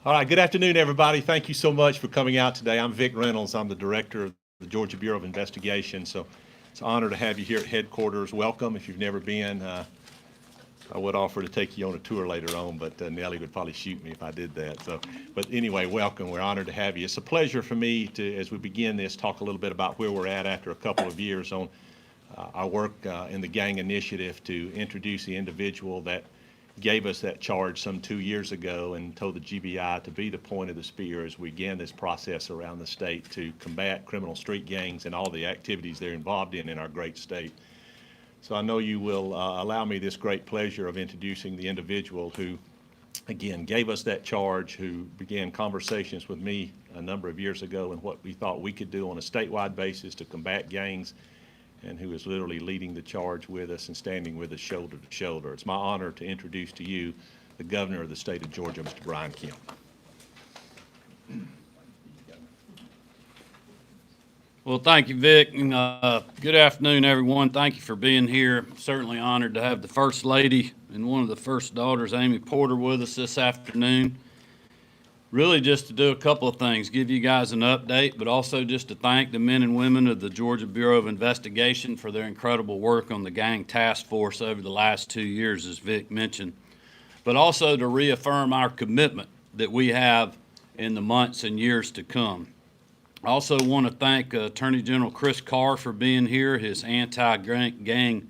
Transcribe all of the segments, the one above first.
All right, good afternoon, everybody. Thank you so much for coming out today. I'm Vic Reynolds. I'm the director of the Georgia Bureau of Investigation. So it's an honor to have you here at headquarters. Welcome. If you've never been, I would offer to take you on a tour later on, but Nellie would probably shoot me if I did that. But anyway, welcome. We're honored to have you. It's a pleasure for me to, as we begin this, talk a little bit about where we're at after a couple of years on our work in the gang initiative to introduce the individual that gave us that charge some 2 years ago and told the GBI to be the point of the spear as we began this process around the state to combat criminal street gangs and all the activities they're involved in our great state. So I know you will allow me this great pleasure of introducing the individual who, again, gave us that charge, who began conversations with me a number of years ago and what we thought we could do on a statewide basis to combat gangs, and who is literally leading the charge with us and standing with us shoulder to shoulder. It's my honor to introduce to you the governor of the state of Georgia, Mr. Brian Kemp. Well, thank you, Vic. Good afternoon, everyone. Thank you for being here. Certainly honored to have the First Lady and one of the first daughters, Amy Porter, with us this afternoon. Really just to do a couple of things, give you guys an update, but also just to thank the men and women of the Georgia Bureau of Investigation for their incredible work on the gang task force over the last 2 years, as Vic mentioned, but also to reaffirm our commitment that we have in the months and years to come. I also want to thank Attorney General Chris Carr for being here, his anti-gang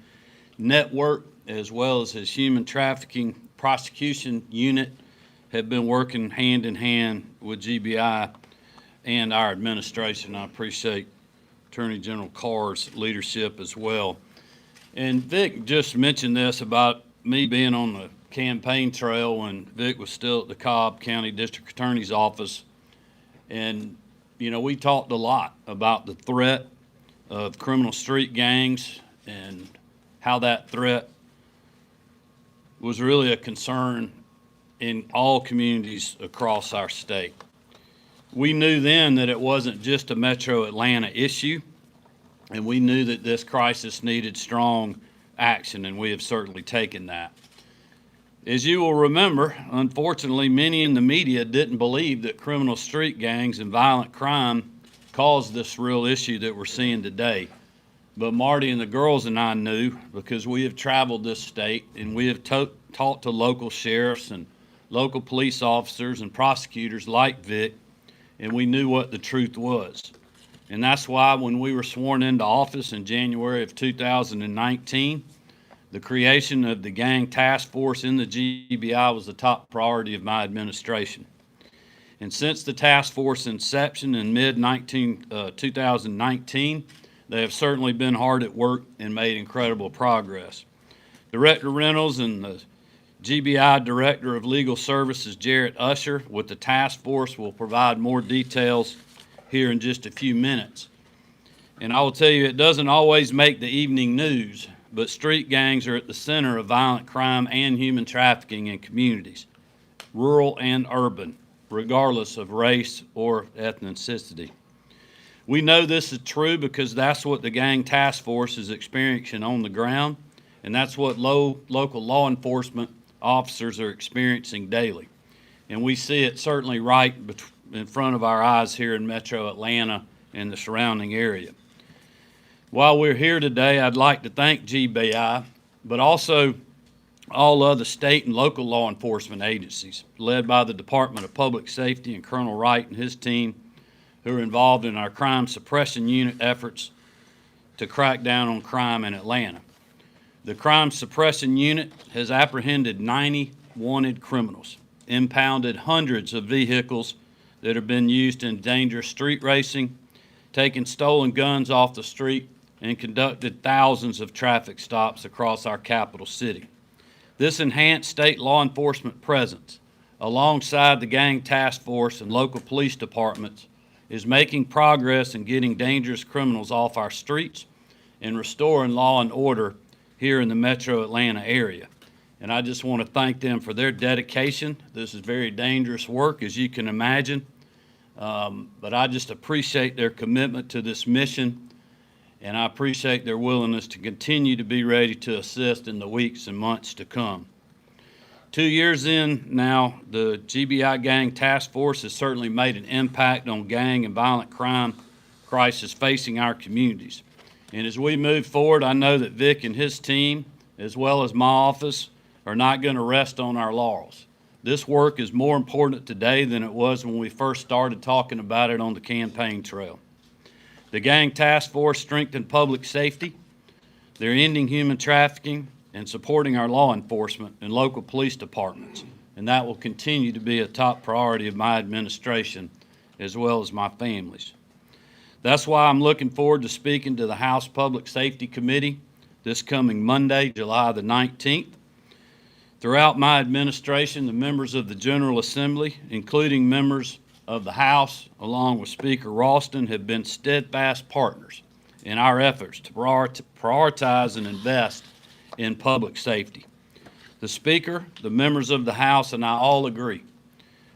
network, as well as his human trafficking prosecution unit, have been working hand in hand with GBI and our administration. I appreciate Attorney General Carr's leadership as well. And Vic just mentioned this about me being on the campaign trail when Vic was still at the Cobb County District Attorney's Office. And, you know, we talked a lot about the threat of criminal street gangs and how that threat was really a concern in all communities across our state. We knew then that it wasn't just a Metro Atlanta issue, and we knew that this crisis needed strong action, and we have certainly taken that. As you will remember, unfortunately, many in the media didn't believe that criminal street gangs and violent crime caused this real issue that we're seeing today. But Marty and the girls and I knew, because we have traveled this state and we have talked to local sheriffs and local police officers and prosecutors like Vic, and we knew what the truth was. And that's why when we were sworn into office in January of 2019, the creation of the gang task force in the GBI was the top priority of my administration. And since the task force inception in mid-2019, they have certainly been hard at work and made incredible progress. Director Reynolds and the GBI Director of Legal Services, Jaret Usher, with the task force will provide more details here in just a few minutes. And I will tell you, it doesn't always make the evening news, but street gangs are at the center of violent crime and human trafficking in communities, rural and urban, regardless of race or ethnicity. We know this is true because that's what the gang task force is experiencing on the ground, and that's what local law enforcement officers are experiencing daily. And we see it certainly right in front of our eyes here in Metro Atlanta and the surrounding area. While we're here today, I'd like to thank GBI, but also all other state and local law enforcement agencies, led by the Department of Public Safety and Colonel Wright and his team, who are involved in our crime suppression unit efforts to crack down on crime in Atlanta. The Crime Suppression Unit has apprehended 90 wanted criminals, impounded hundreds of vehicles that have been used in dangerous street racing, taken stolen guns off the street, and conducted thousands of traffic stops across our capital city. This enhanced state law enforcement presence, alongside the gang task force and local police departments, is making progress in getting dangerous criminals off our streets and restoring law and order here in the Metro Atlanta area. And I just want to thank them for their dedication. This is very dangerous work, as you can imagine, but I just appreciate their commitment to this mission, and I appreciate their willingness to continue to be ready to assist in the weeks and months to come. 2 years in now, the GBI Gang Task Force has certainly made an impact on gang and violent crime crisis facing our communities. And as we move forward, I know that Vic and his team, as well as my office, are not going to rest on our laurels. This work is more important today than it was when we first started talking about it on the campaign trail. The Gang Task Force strengthened public safety. They're ending human trafficking and supporting our law enforcement and local police departments. And that will continue to be a top priority of my administration as well as my family's. That's why I'm looking forward to speaking to the House Public Safety Committee this coming Monday, July the 19th. Throughout my administration, the members of the General Assembly, including members of the House, along with Speaker Ralston, have been steadfast partners in our efforts to prioritize and invest in public safety. The Speaker, the members of the House, and I all agree.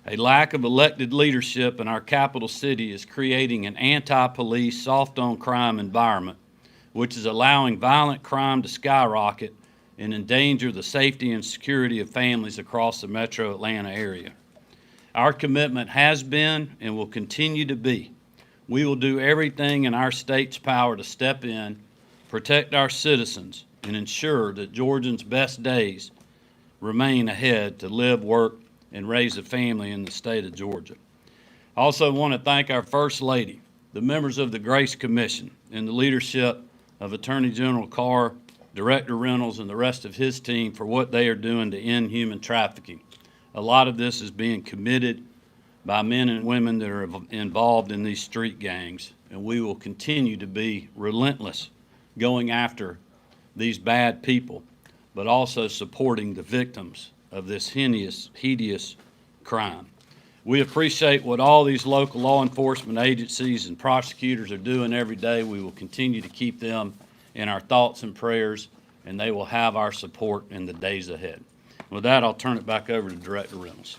A lack of elected leadership in our capital city is creating an anti-police, soft-on-crime environment, which is allowing violent crime to skyrocket and endanger the safety and security of families across the metro Atlanta area. Our commitment has been and will continue to be. We will do everything in our state's power to step in, protect our citizens, and ensure that Georgians' best days remain ahead to live, work, and raise a family in the state of Georgia. I also want to thank our First Lady, the members of the Grace Commission, and the leadership of Attorney General Carr, Director Reynolds, and the rest of his team for what they are doing to end human trafficking. A lot of this is being committed by men and women that are involved in these street gangs, and we will continue to be relentless going after these bad people, but also supporting the victims of this hideous crime. We appreciate what all these local law enforcement agencies and prosecutors are doing every day. We will continue to keep them in our thoughts and prayers, and they will have our support in the days ahead. With that, I'll turn it back over to Director Reynolds.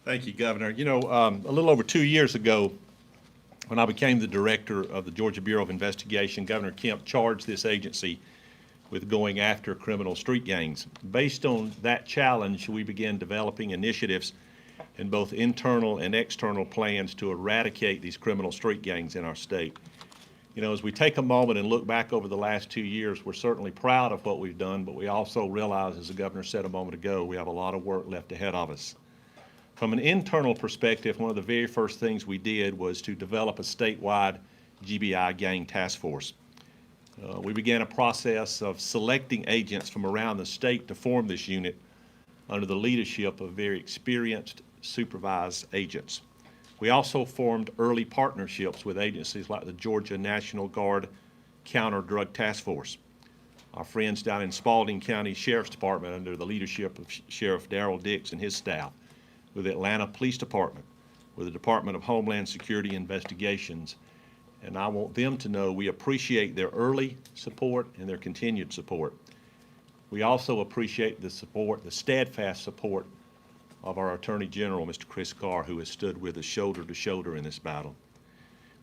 Thank you, Governor. You know, a little over 2 years ago, when I became the director of the Georgia Bureau of Investigation, Governor Kemp charged this agency with going after criminal street gangs. Based on that challenge, we began developing initiatives in both internal and external plans to eradicate these criminal street gangs in our state. You know, as we take a moment and look back over the last 2 years, we're certainly proud of what we've done, but we also realize, as the governor said a moment ago, we have a lot of work left ahead of us. From an internal perspective, one of the very first things we did was to develop a statewide GBI gang task force. We began a process of selecting agents from around the state to form this unit under the leadership of very experienced supervised agents. We also formed early partnerships with agencies like the Georgia National Guard Counter Drug Task Force, our friends down in Spalding County Sheriff's Department under the leadership of Sheriff Darrell Dix and his staff, with the Atlanta Police Department, with the Department of Homeland Security Investigations. And I want them to know we appreciate their early support and their continued support. We also appreciate the support, the steadfast support of our Attorney General, Mr. Chris Carr, who has stood with us shoulder to shoulder in this battle.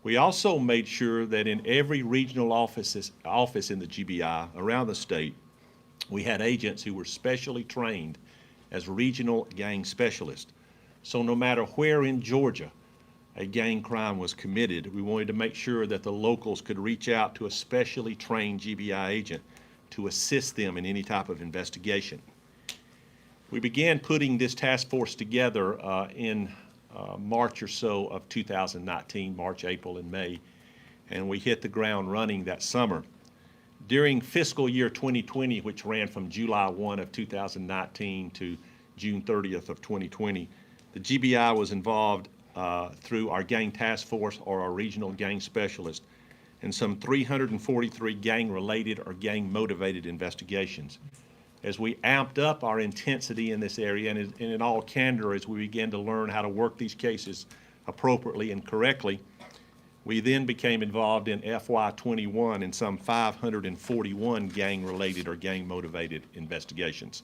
We also made sure that in every regional office in the GBI around the state, we had agents who were specially trained as regional gang specialists. So no matter where in Georgia a gang crime was committed, we wanted to make sure that the locals could reach out to a specially trained GBI agent to assist them in any type of investigation. We began putting this task force together in March or so of 2019, March, April, and May, and we hit the ground running that summer. During fiscal year 2020, which ran from July 1 of 2019 to June 30th of 2020, the GBI was involved through our gang task force or our regional gang specialist in some 343 gang-related or gang-motivated investigations. As we amped up our intensity in this area, and in all candor, as we began to learn how to work these cases appropriately and correctly, we then became involved in FY21 in some 541 gang-related or gang-motivated investigations.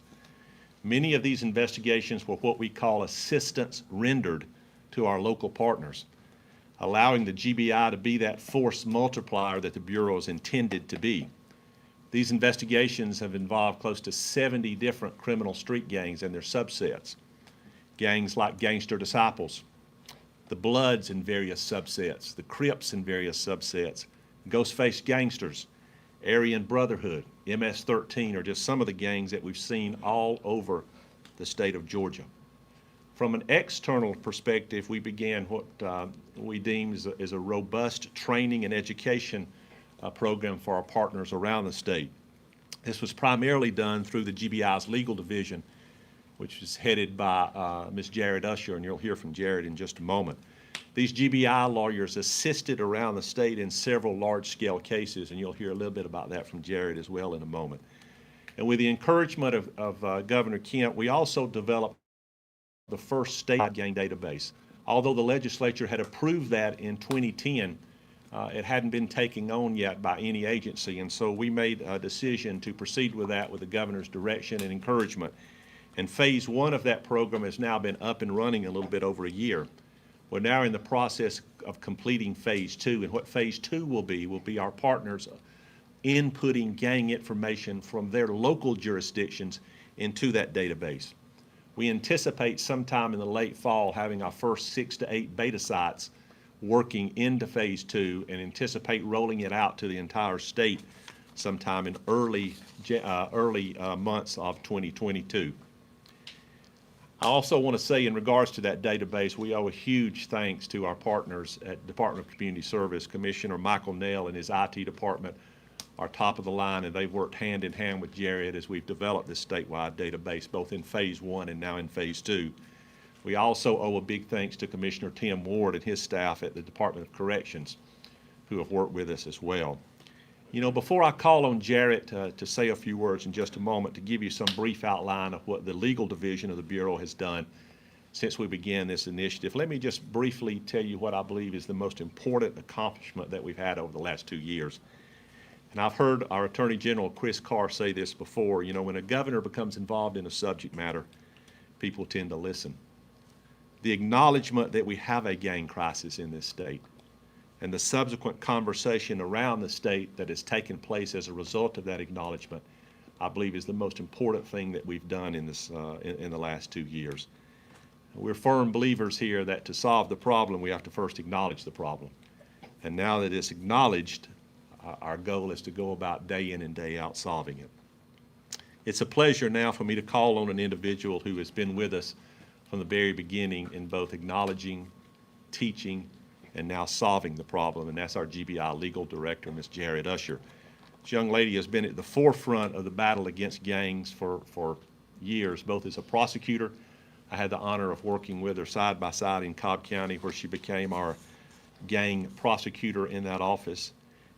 Many of these investigations were what we call assistance rendered to our local partners, allowing the GBI to be that force multiplier that the Bureau is intended to be. These investigations have involved close to 70 different criminal street gangs and their subsets. Gangs like Gangster Disciples, the Bloods in various subsets, the Crips in various subsets, Ghostface Gangsters, Aryan Brotherhood, MS-13 are just some of the gangs that we've seen all over the state of Georgia. From an external perspective, we began what we deem is a robust training and education program for our partners around the state. This was primarily done through the GBI's legal division, which is headed by Ms. Jaret Usher, and you'll hear from Jaret in just a moment. These GBI lawyers assisted around the state in several large-scale cases, and you'll hear a little bit about that from Jaret as well in a moment. And with the encouragement of Governor Kemp, we also developed the first state gang database. Although the legislature had approved that in 2010, it hadn't been taken on yet by any agency, and so we made a decision to proceed with that with the governor's direction and encouragement. And phase one of that program has now been up and running a little bit over a year. We're now in the process of completing phase two, and what phase two will be our partners inputting gang information from their local jurisdictions into that database. We anticipate sometime in the late fall having our first 6 to 8 beta sites working into phase two, and anticipate rolling it out to the entire state sometime in early months of 2022. I also want to say, in regards to that database, we owe a huge thanks to our partners at Department of Community Service. Commissioner Michael Nell and his IT department are top of the line, and they've worked hand in hand with Jaret as we've developed this statewide database, both in phase one and now in phase two. We also owe a big thanks to Commissioner Tim Ward and his staff at the Department of Corrections, who have worked with us as well. You know, before I call on Jaret to say a few words in just a moment, to give you some brief outline of what the legal division of the Bureau has done since we began this initiative, let me just briefly tell you what I believe is the most important accomplishment that we've had over the last 2 years. And I've heard our Attorney General, Chris Carr, say this before. You know, when a governor becomes involved in a subject matter, people tend to listen. The acknowledgement that we have a gang crisis in this state, and the subsequent conversation around the state that has taken place as a result of that acknowledgement, I believe is the most important thing that we've done in this in the last 2 years. We're firm believers here that to solve the problem, we have to first acknowledge the problem. And now that it's acknowledged, our goal is to go about day in and day out solving it. It's a pleasure now for me to call on an individual who has been with us from the very beginning in both acknowledging, teaching, and now solving the problem, and that's our GBI Legal Director, Ms. Jaret Usher. This young lady has been at the forefront of the battle against gangs for years, both as a prosecutor. I had the honor of working with her side by side in Cobb County, where she became our gang prosecutor in that office,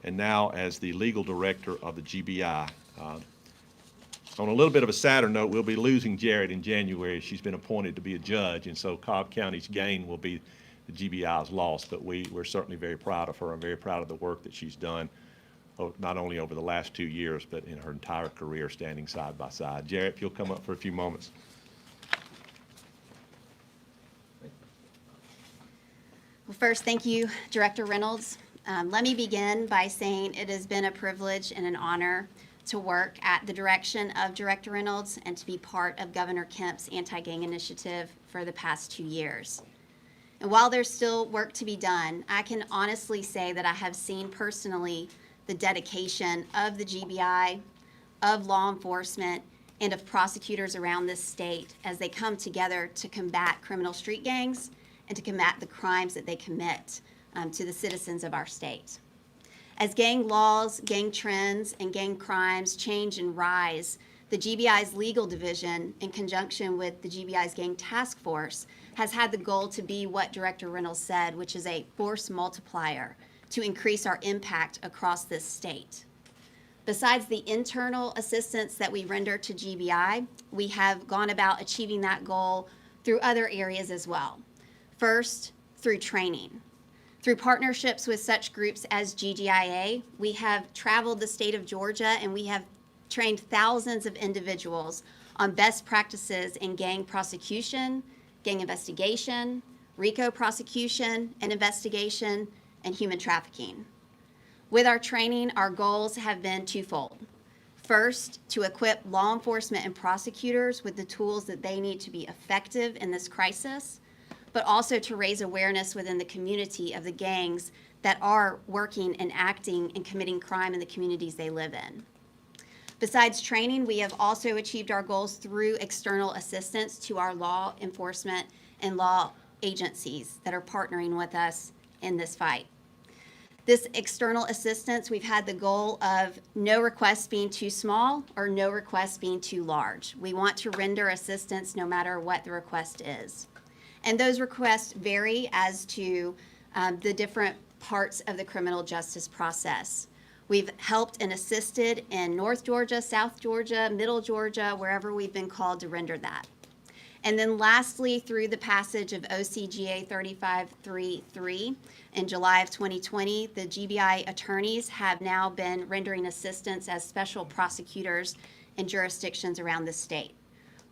and now as the legal director of the GBI. On a little bit of a sadder note, we'll be losing Jaret in January. She's been appointed to be a judge, and so Cobb County's gain will be the GBI's loss, but we're certainly very proud of her. I'm very proud of the work that she's done, not only over the last 2 years, but in her entire career standing side by side. Jaret, if you'll come up for a few moments. Well, first, thank you, Director Reynolds. Let me begin by saying it has been a privilege and an honor to work at the direction of Director Reynolds and to be part of Governor Kemp's anti-gang initiative for the past 2 years. And while there's still work to be done, I can honestly say that I have seen personally the dedication of the GBI, of law enforcement, and of prosecutors around this state as they come together to combat criminal street gangs and to combat the crimes that they commit to the citizens of our state. As gang laws, gang trends, and gang crimes change and rise, the GBI's legal division, in conjunction with the GBI's gang task force, has had the goal to be what Director Reynolds said, which is a force multiplier to increase our impact across this state. Besides the internal assistance that we render to GBI, we have gone about achieving that goal through other areas as well. First, through training. Through partnerships with such groups as GGIA, we have traveled the state of Georgia and we have trained thousands of individuals on best practices in gang prosecution, gang investigation, RICO prosecution and investigation, and human trafficking. With our training, our goals have been twofold. First, to equip law enforcement and prosecutors with the tools that they need to be effective in this crisis, but also to raise awareness within the community of the gangs that are working and acting and committing crime in the communities they live in. Besides training, we have also achieved our goals through external assistance to our law enforcement and law agencies that are partnering with us in this fight. This external assistance, we've had the goal of no requests being too small or no requests being too large. We want to render assistance no matter what the request is. And those requests vary as to the different parts of the criminal justice process. We've helped and assisted in North Georgia, South Georgia, Middle Georgia, wherever we've been called to render that. And then lastly, through the passage of OCGA 3533 in July of 2020, the GBI attorneys have now been rendering assistance as special prosecutors in jurisdictions around the state.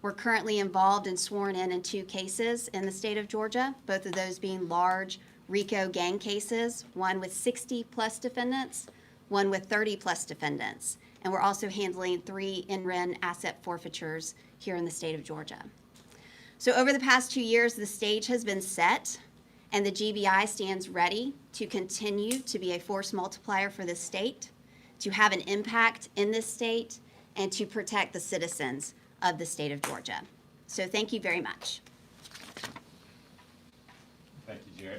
We're currently involved and sworn in 2 cases in the state of Georgia, both of those being large RICO gang cases, one with 60+ defendants, one with 30+ defendants. And we're also handling 3 in-rem asset forfeitures here in the state of Georgia. So over the past 2 years, the stage has been set, and the GBI stands ready to continue to be a force multiplier for this state, to have an impact in this state, and to protect the citizens of the state of Georgia. So thank you very much. Thank you, Jaret.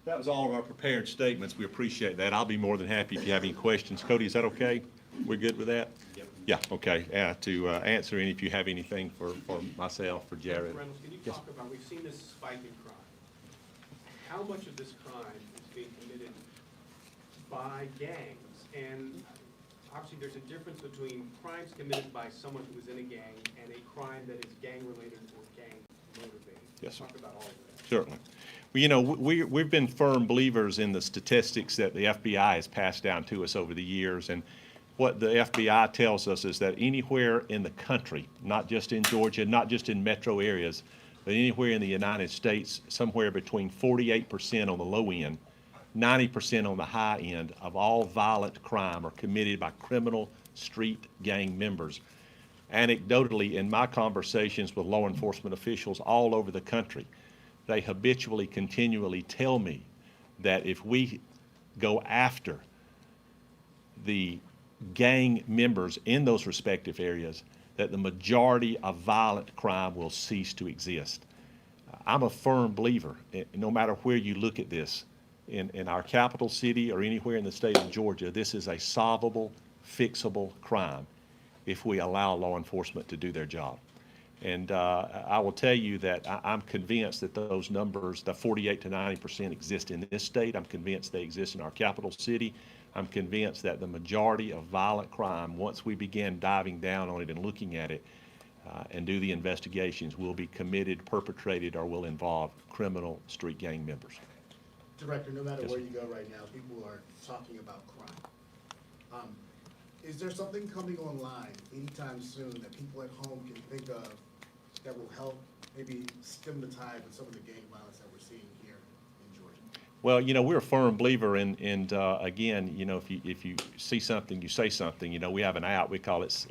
That was all of our prepared statements. We appreciate that. I'll be more than happy if you have any questions. Cody, is that okay? We're good with that? Yep. Yeah, okay. To answer any, if you have anything for myself, for Jaret. Reynolds, can you Yes. talk about, we've seen this spike in crime. How much of this crime is being committed by gangs? And obviously, there's a difference between crimes committed by someone who is in a gang and a crime that is gang-related or gang-motivated. Yes, sir. Talk about all of that. Certainly. Well, you know, we've been firm believers in the statistics that the FBI has passed down to us over the years. And what the FBI tells us is that anywhere in the country, not just in Georgia, not just in metro areas, but anywhere in the United States, somewhere between 48% on the low end, 90% on the high end of all violent crime are committed by criminal street gang members. Anecdotally, in my conversations with law enforcement officials all over the country, they habitually, continually tell me that if we go after the gang members in those respective areas, that the majority of violent crime will cease to exist. I'm a firm believer, no matter where you look at this, in our capital city or anywhere in the state of Georgia, this is a solvable, fixable crime if we allow law enforcement to do their job. And I will tell you that I'm convinced that those numbers, the 48 to 90%, exist in this state. I'm convinced they exist in our capital city. I'm convinced that the majority of violent crime, once we begin diving down on it and looking at it and do the investigations, will be committed, perpetrated, or will involve criminal street gang members. Director, no matter Yes, where sir. you go right now, people are talking about crime. Is there something coming online anytime soon that people at home can think of that will help maybe stem the tide with some of the gang violence that we're seeing here in Georgia? Well, you know, we're a firm believer in, again, you know, if you see something, you say something. You know, we have an app, we call it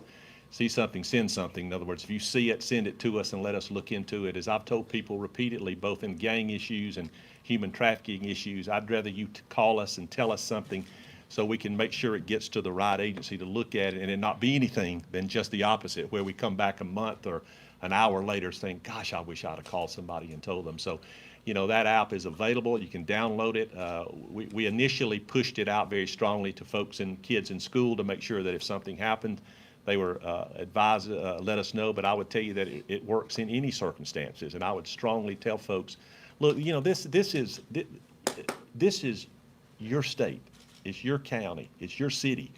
See Something, Send Something. In other words, if you see it, send it to us and let us look into it. As I've told people repeatedly, both in gang issues and human trafficking issues, I'd rather you call us and tell us something so we can make sure it gets to the right agency to look at it and it not be anything than just the opposite, where we come back a month or an hour later saying, gosh, I wish I'd have called somebody and told them. So, you know, that app is available. You can download it. We initially pushed it out very strongly to folks and kids in school to make sure that if something happened, they were advised, let us know. But I would tell you that it works in any circumstances. And I would strongly tell folks, look, you know, this is your state. It's your county. It's your city.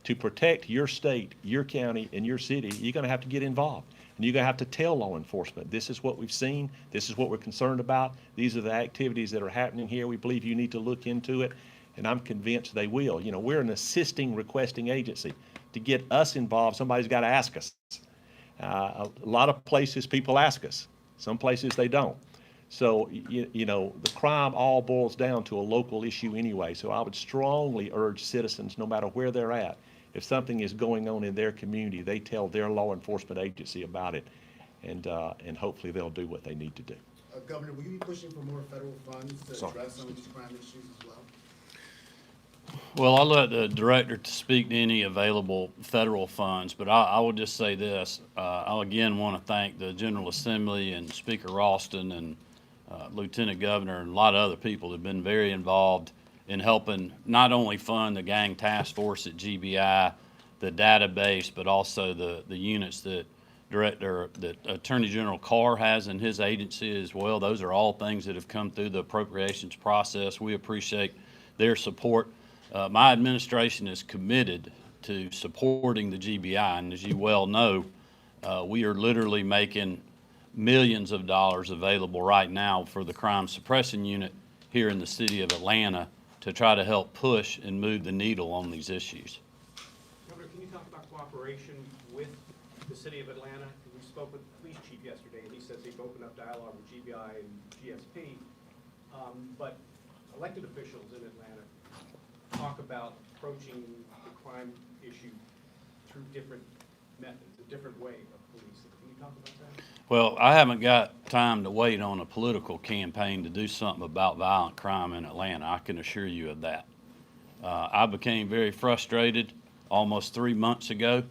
To protect your state, your county, and your city, you're going to have to get involved. And you're going to have to tell law enforcement, this is what we've seen, this is what we're concerned about, these are the activities that are happening here, we believe you need to look into it, and I'm convinced they will. You know, we're an assisting, requesting agency. To get us involved, somebody's got to ask us. A lot of places people ask us, some places they don't. So, you know, the crime all boils down to a local issue anyway, so I would strongly urge citizens, no matter where they're at, if something is going on in their community, they tell their law enforcement agency about it, and hopefully they'll do what they need to do. Governor, will you be pushing for more federal funds to Sorry. address some of these crime issues as well? Well, I'll let the director to speak to any available federal funds, but I will just say this. I'll again want to thank the General Assembly and Speaker Ralston and Lieutenant Governor and a lot of other people that have been very involved in helping not only fund the gang task force at GBI, the database, but also the units that Attorney General Carr has in his agency as well. Those are all things that have come through the appropriations process. We appreciate their support. My administration is committed to supporting the GBI, and as you well know, we are literally making millions of dollars available right now for the crime suppression unit here in the city of Atlanta to try to help push and move the needle on these issues. Governor, can you talk about cooperation with the city of Atlanta? We spoke with the police chief yesterday, and he says they've opened up dialogue with GBI and GSP, but elected officials in Atlanta talk about approaching the crime issue through different methods, a different way of policing. Can you talk about that? Well, I haven't got time to wait on a political campaign to do something about violent crime in Atlanta. I can assure you of that. I became very frustrated almost 3 months ago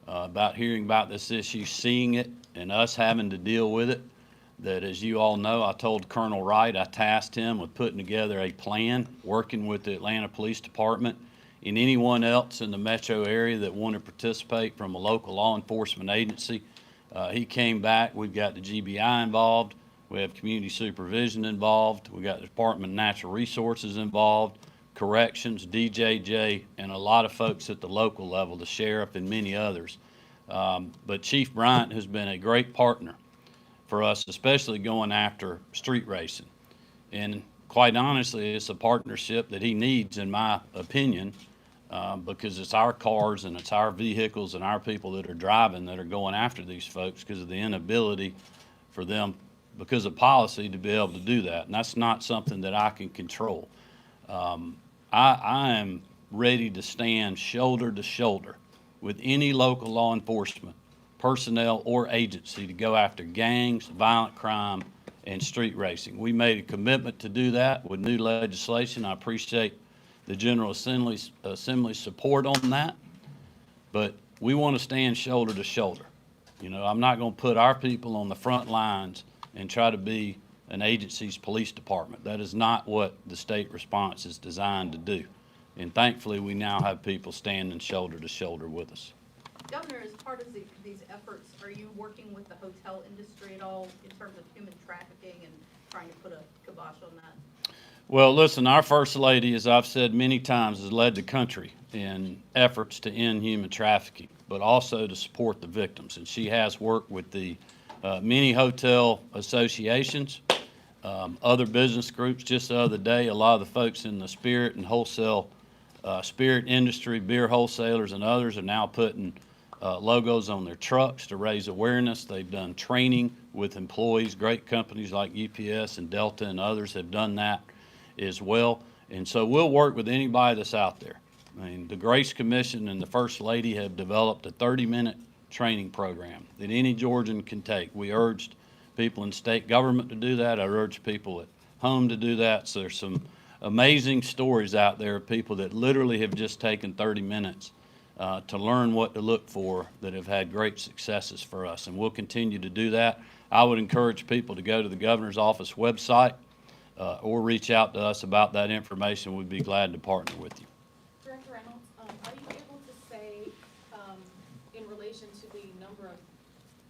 about hearing about this issue, seeing it, and us having to deal with it. That, as you all know, I told Colonel Wright, I tasked him with putting together a plan, working with the Atlanta Police Department and anyone else in the metro area that wanted to participate from a local law enforcement agency. He came back. We've got the GBI involved. We have community supervision involved. We got the Department of Natural Resources involved, corrections, DJJ, and a lot of folks at the local level, the sheriff and many others. But Chief Bryant has been a great partner for us, especially going after street racing. And quite honestly, it's a partnership that he needs, in my opinion, because it's our cars and it's our vehicles and our people that are driving that are going after these folks because of the inability for them, because of policy, to be able to do that. And that's not something that I can control. I am ready to stand shoulder to shoulder with any local law enforcement personnel or agency to go after gangs, violent crime, and street racing. We made a commitment to do that with new legislation. I appreciate the General Assembly's support on that, but we want to stand shoulder to shoulder. You know, I'm not going to put our people on the front lines and try to be an agency's police department. That is not what the state response is designed to do. And thankfully, we now have people standing shoulder to shoulder with us. Governor, as part of these efforts, are you working with the hotel industry at all in terms of human trafficking and trying to put a kibosh on that? Well, listen, our First Lady, as I've said many times, has led the country in efforts to end human trafficking, but also to support the victims. And she has worked with the many hotel associations, other business groups. Just the other day, a lot of the folks in the spirit and wholesale spirit industry, beer wholesalers and others are now putting logos on their trucks to raise awareness. They've done training with employees. Great companies like UPS and Delta and others have done that as well. And so we'll work with anybody that's out there. I mean, the Grace Commission and the First Lady have developed a 30-minute training program that any Georgian can take. We urged people in state government to do that. I urge people at home to do that. So there's some amazing stories out there of people that literally have just taken 30 minutes to learn what to look for that have had great successes for us. And we'll continue to do that. I would encourage people to go to the governor's office website or reach out to us about that information. We'd be glad to partner with you. Director Reynolds, are you able to say, in relation to the number of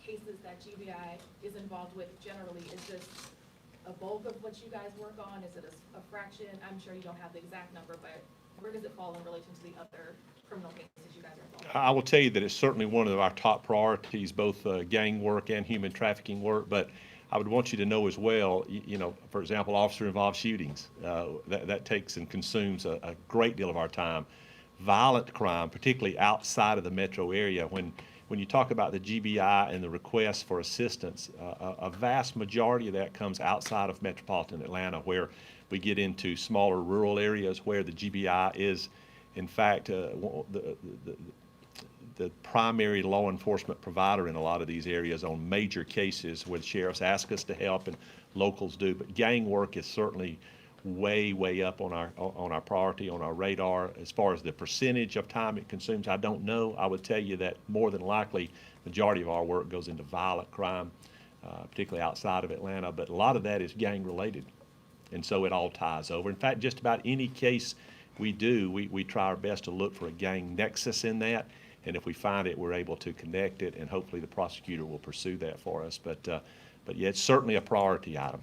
cases that GBI is involved with generally, is this a bulk of what you guys work on? Is it a fraction? I'm sure you don't have the exact number, but where does it fall in relation to the other criminal cases you guys are involved with? I will tell you that it's certainly one of our top priorities, both gang work and human trafficking work. But I would want you to know as well, you know, for example, officer-involved shootings, that takes and consumes a great deal of our time. Violent crime, particularly outside of the metro area, when you talk about the GBI and the request for assistance, a vast majority of that comes outside of metropolitan Atlanta, where we get into smaller rural areas where the GBI is In fact, the primary law enforcement provider in a lot of these areas on major cases where sheriffs ask us to help and locals do. But gang work is certainly way up on our priority, on our radar. As far as the percentage of time it consumes, I don't know. I would tell you that more than likely, majority of our work goes into violent crime, particularly outside of Atlanta. But a lot of that is gang related, and so it all ties over. In fact, just about any case we do, we try our best to look for a gang nexus in that. And if we find it, we're able to connect it, and hopefully the prosecutor will pursue that for us. But yeah, it's certainly a priority item.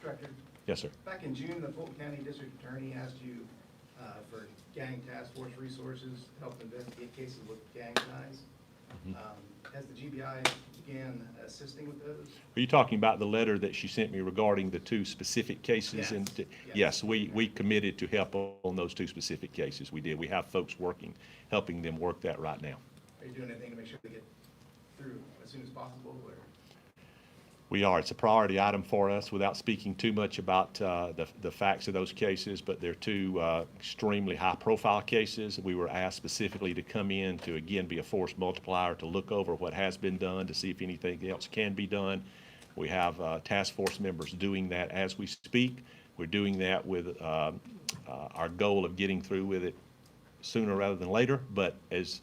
Director, Yes, sir. back in June, the Fulton County District Attorney asked you for gang task force resources to help investigate cases with gang ties. Has the GBI began assisting with those? Are you talking about the letter that she sent me regarding the two specific cases? Yes. Yes, we committed to help on those two specific cases. We did. We have folks helping them work that right now. Are you doing anything to make sure they get through as soon as possible? Or? We are. It's a priority item for us without speaking too much about the facts of those cases, but they're two extremely high-profile cases. We were asked specifically to come in to, again, be a force multiplier, to look over what has been done, to see if anything else can be done. We have task force members doing that as we speak. We're doing that with our goal of getting through with it sooner rather than later, but as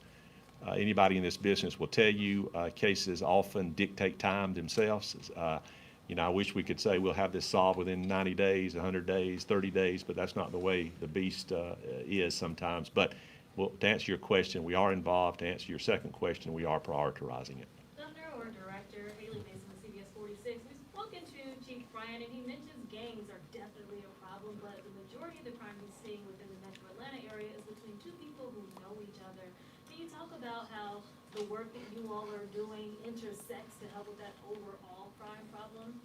anybody in this business will tell you, cases often dictate time themselves. I wish we could say we'll have this solved within 90 days, 100 days, 30 days, but that's not the way the beast is sometimes. But to answer your question, we are involved. To answer your second question, we are prioritizing it. Governor or Director Haley based on CBS 46, we've spoken to Chief Bryant, and he mentions gangs are definitely a problem, but the majority of the crime he's seeing within the metro Atlanta area is between two people who know each other. Can you talk about how the work that you all are doing intersects to help with that overall crime problem?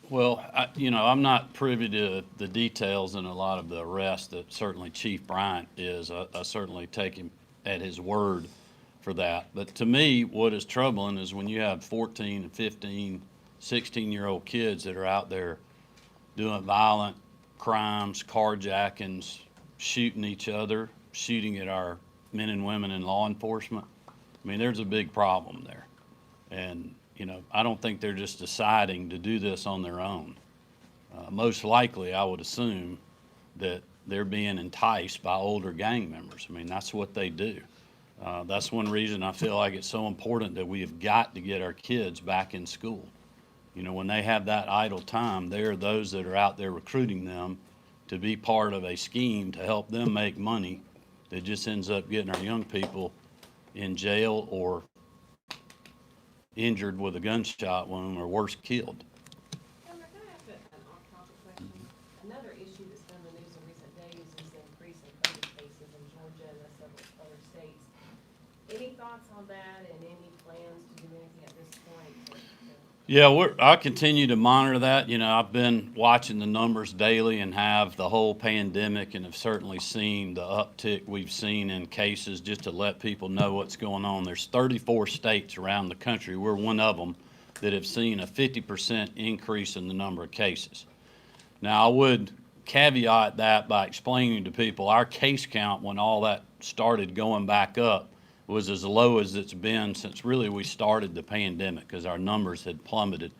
Well, I'm not privy to the details and a lot of the arrests that certainly Chief Bryant is. I certainly take him at his word for that. But to me, what is troubling is when you have 14 and 15, 16-year-old kids that are out there doing violent crimes, carjackings, shooting each other, shooting at our men and women in law enforcement. I mean, there's a big problem there. And, I don't think they're just deciding to do this on their own. Most likely, I would assume that they're being enticed by older gang members. I mean, that's what they do. That's one reason I feel like it's so important that we have got to get our kids back in school. When they have that idle time, there are those that are out there recruiting them to be part of a scheme to help them make money that just ends up getting our young people in jail or injured with a gunshot wound or worse, killed. Governor, can I ask an off-topic question? Another issue that's been in the news in recent days is the increase in COVID cases in Georgia and several other states. Any thoughts on that and any plans to do anything at this point? Yeah, I continue to monitor that. I've been watching the numbers daily and have the whole pandemic, and have certainly seen the uptick we've seen in cases. Just to let people know what's going on, there's 34 states around the country, we're one of them, that have seen a 50% increase in the number of cases. Now, I would caveat that by explaining to people our case count when all that started going back up was as low as it's been since really we started the pandemic, because our numbers had plummeted.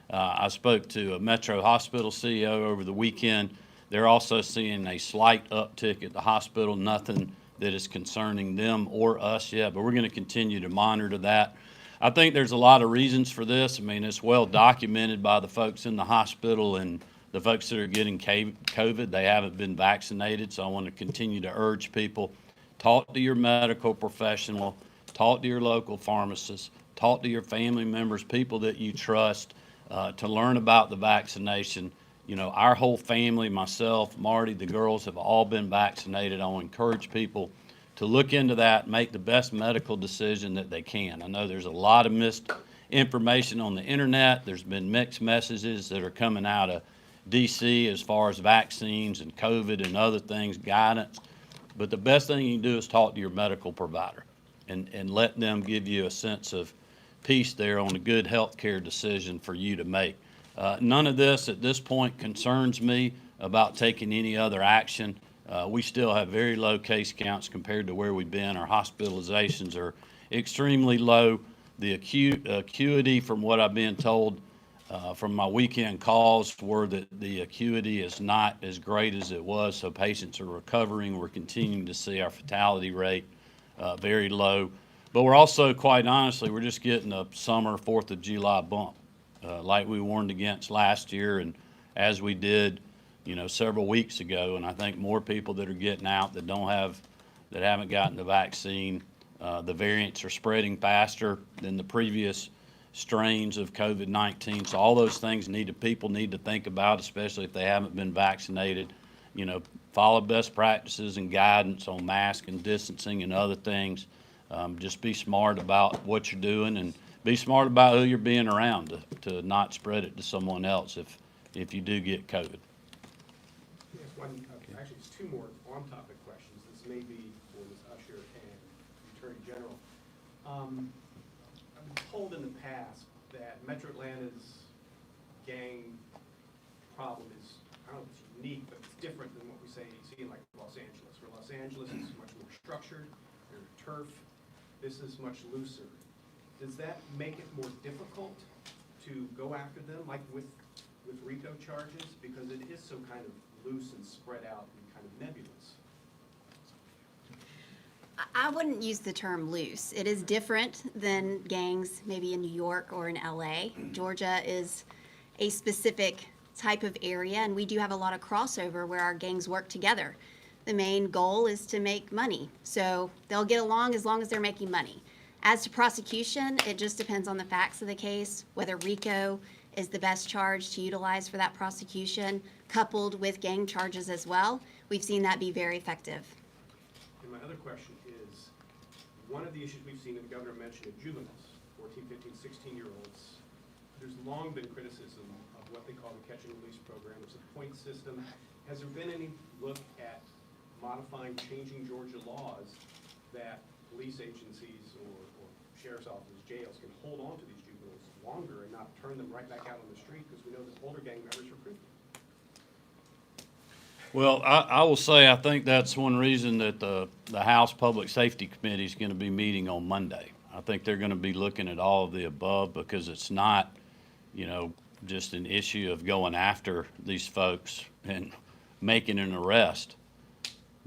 I spoke to a Metro Hospital CEO over the weekend. They're also seeing a slight uptick at the hospital, nothing that is concerning them or us yet, but we're going to continue to monitor that. I think there's a lot of reasons for this. I mean, it's well documented by the folks in the hospital and the folks that are getting COVID. They haven't been vaccinated, so I want to continue to urge people, talk to your medical professional, talk to your local pharmacist, talk to your family members, people that you trust, to learn about the vaccination. Our whole family, myself, Marty, the girls have all been vaccinated. I want to encourage people to look into that, make the best medical decision that they can. I know there's a lot of misinformation on the internet. There's been mixed messages that are coming out of DC as far as vaccines and COVID and other things, guidance. But the best thing you can do is talk to your medical provider and let them give you a sense of peace there on a good health care decision for you to make. None of this at this point concerns me. about taking any other action. We still have very low case counts compared to where we've been. Our hospitalizations are extremely low. The acuity, from what I've been told from my weekend calls, were that the acuity is not as great as it was, so patients are recovering. We're continuing to see our fatality rate very low. But we're also, quite honestly, we're just getting a summer 4th of July bump, like we warned against last year and as we did, several weeks ago. And I think more people that are getting out that haven't gotten the vaccine. The variants are spreading faster than the previous strains of COVID-19. So all those things people need to think about, especially if they haven't been vaccinated. Follow best practices and guidance on mask and distancing and other things. Just be smart about what you're doing and be smart about who you're being around to not spread it to someone else if you do get COVID. Yes, actually, it's two more on-topic questions. This may be for Ms. Usher and the Attorney General. I've been told in the past that Metro Atlanta's gang problem is, I don't know if it's unique, but it's different than what we see in like Los Angeles. Where Los Angeles is much more structured, there's turf. This is much looser. Does that make it more difficult to go after them, like with RICO charges? Because it is so kind of loose and spread out and kind of nebulous. I wouldn't use the term loose. It is different than gangs maybe in New York or in LA. Georgia is a specific type of area, and we do have a lot of crossover where our gangs work together. The main goal is to make money, so they'll get along as long as they're making money. As to prosecution, it just depends on the facts of the case, whether RICO is the best charge to utilize for that prosecution, coupled with gang charges as well. We've seen that be very effective. And my other question is, one of the issues we've seen, and the governor mentioned, of juveniles, 14, 15, 16-year-olds, there's long been criticism of what they call the catch and release program. It's a point system. Has there been any look at modifying, changing Georgia laws that police agencies or sheriff's offices, jails can hold on to these juveniles longer and not turn them right back out on the street, because we know that older gang members recruit them? Well, I will say I think that's one reason that the House Public Safety Committee is going to be meeting on Monday. I think they're going to be looking at all of the above, because it's not, just an issue of going after these folks and making an arrest,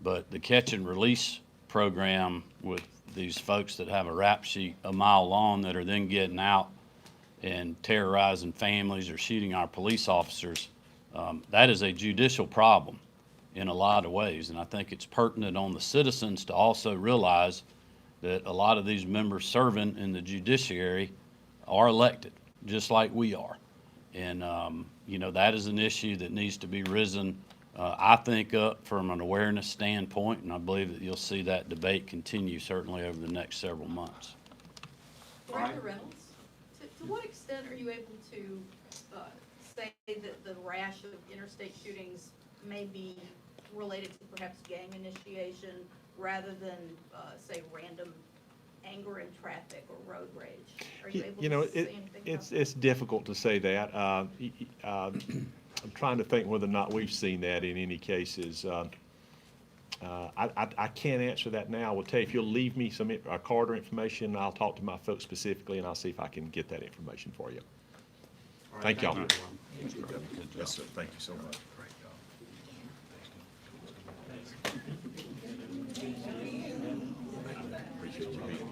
but the catch and release program with these folks that have a rap sheet a mile long that are then getting out and terrorizing families or shooting our police officers, that is a judicial problem in a lot of ways. And I think it's pertinent on the citizens to also realize that a lot of these members serving in the judiciary are elected, just like we are. And, that is an issue that needs to be risen, I think, up from an awareness standpoint, and I believe that you'll see that debate continue certainly over the next several months. Director Reynolds, to what extent are you able to say that the rash of interstate shootings may be related to perhaps gang initiation rather than, say, random anger in traffic or road rage? Are you able to say anything about that? It's difficult to say that. I'm trying to think whether or not we've seen that in any cases. I can't answer that now. I will tell you, if you'll leave me some card or information, I'll talk to my folks specifically, and I'll see if I can get that information for you. Thank y'all. Yes, sir. Thank you so much. Appreciate you being